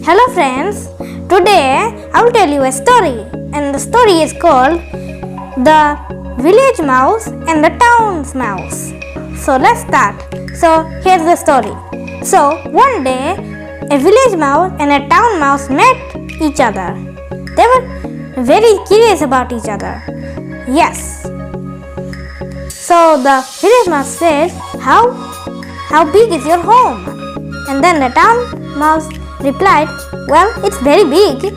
Hello friends, today I will tell you a story, and the story is called The Village Mouse and the Town Mouse. So let's start. So here's the story. So one day a village mouse and a town mouse met each other. They were very curious about each other. Yes. So the village mouse said, How big is your home? And then the town mouse replied, well, it's very big.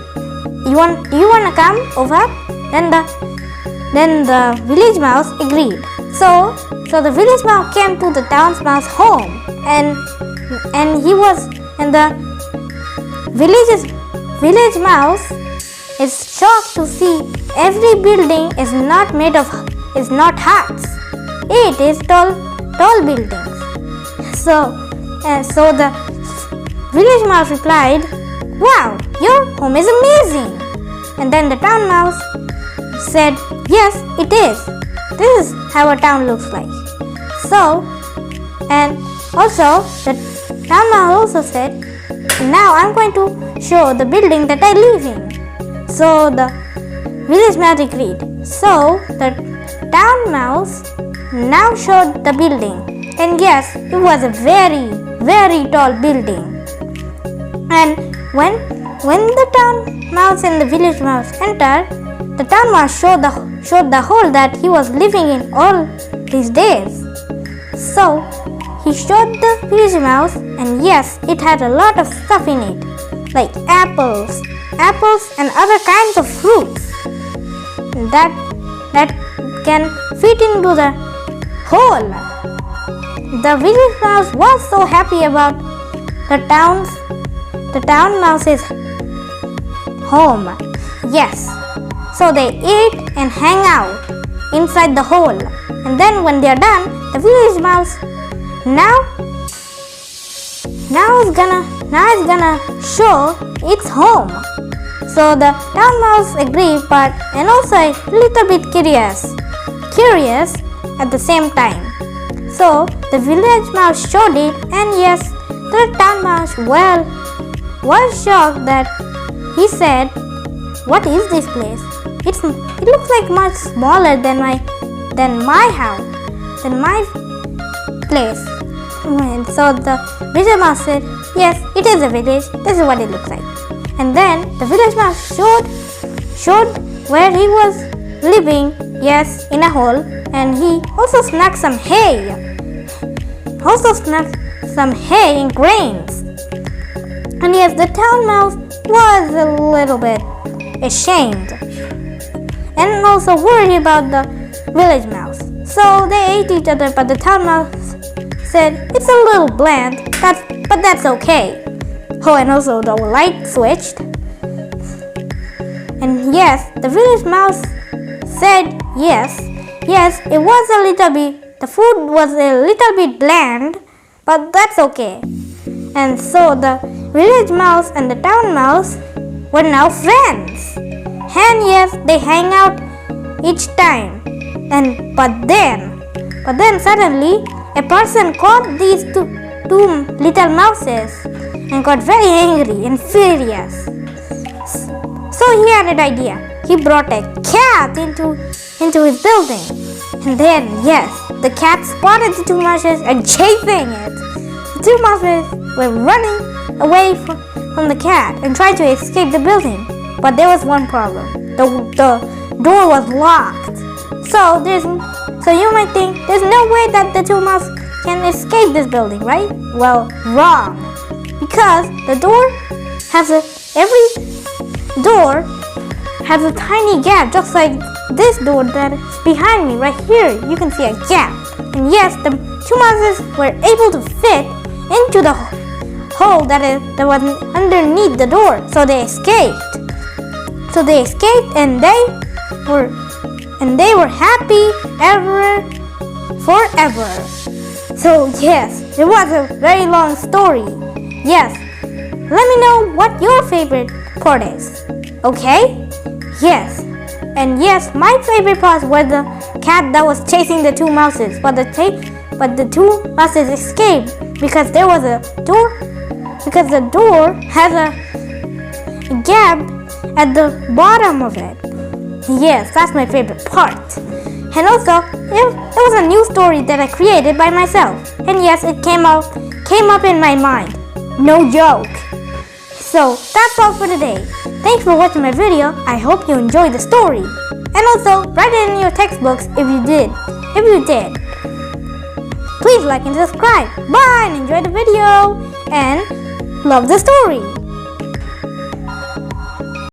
You want to come over? Then the village mouse agreed. So the village mouse came to the town mouse home, and the village mouse is shocked to see every building is not huts. It is tall buildings. So the village mouse replied, wow, your home is amazing. And then the town mouse said, yes, it is. This is how a town looks like. So, and also the town mouse also said, now I'm going to show the building that I live in. So the village mouse agreed. So the town mouse now showed the building. And yes, it was a very, very tall building. And when the town mouse and the village mouse entered, the town mouse showed the hole that he was living in all these days. So he showed the village mouse, and yes, it had a lot of stuff in it, like apples and other kinds of fruits that can fit into the hole. The village mouse was so happy about the town mouse's home. Yes. So they ate and hang out inside the hole. And then when they are done, the village mouse now is gonna show its home. So the town mouse agreed, and also a little bit curious at the same time. So the village mouse showed it, and yes, the town mouse was shocked that he said, what is this place? It looks like much smaller than my place. And so the village mouse said, yes, it is a village. This is what it looks like. And then the village mouse showed where he was living, yes, in a hole, and he also snuck some hay. And grains. And yes, the town mouse was a little bit ashamed and also worried about the village mouse. So they ate each other, but the town mouse said, it's a little bland, but that's okay. Oh, and also the light switched. And yes, the village mouse said yes, it was a little bit, the food was a little bit bland, but that's okay. And so the village mouse and the town mouse were now friends. And yes, they hang out each time. But then suddenly a person caught these two little mouses and got very angry and furious. So he had an idea. He brought a cat into his building. And then yes, the cat spotted the two mouses and chasing it. The two mouses were running away from the cat and tried to escape the building. But there was one problem. The door was locked. So you might think there's no way that the two mouse can escape this building, right? Well, wrong. Because every door has a tiny gap, just like this door that is behind me right here. You can see a gap. And yes, the two mouses were able to fit into the hole that was underneath the door. So they escaped. And they were happy forever. So yes, it was a very long story. Yes, let me know what your favorite part is. Okay? Yes. And yes, my favorite part was the cat that was chasing the two mouses, but the two mouses escaped because there was a door. Because the door has gap at the bottom of it. Yes, that's my favorite part. And also, it was a new story that I created by myself. And yes, it came up in my mind. No joke. So, that's all for today. Thanks for watching my video. I hope you enjoyed the story. And also, write it in your textbooks if you did. Please like and subscribe. Bye and enjoy the video. And love the story.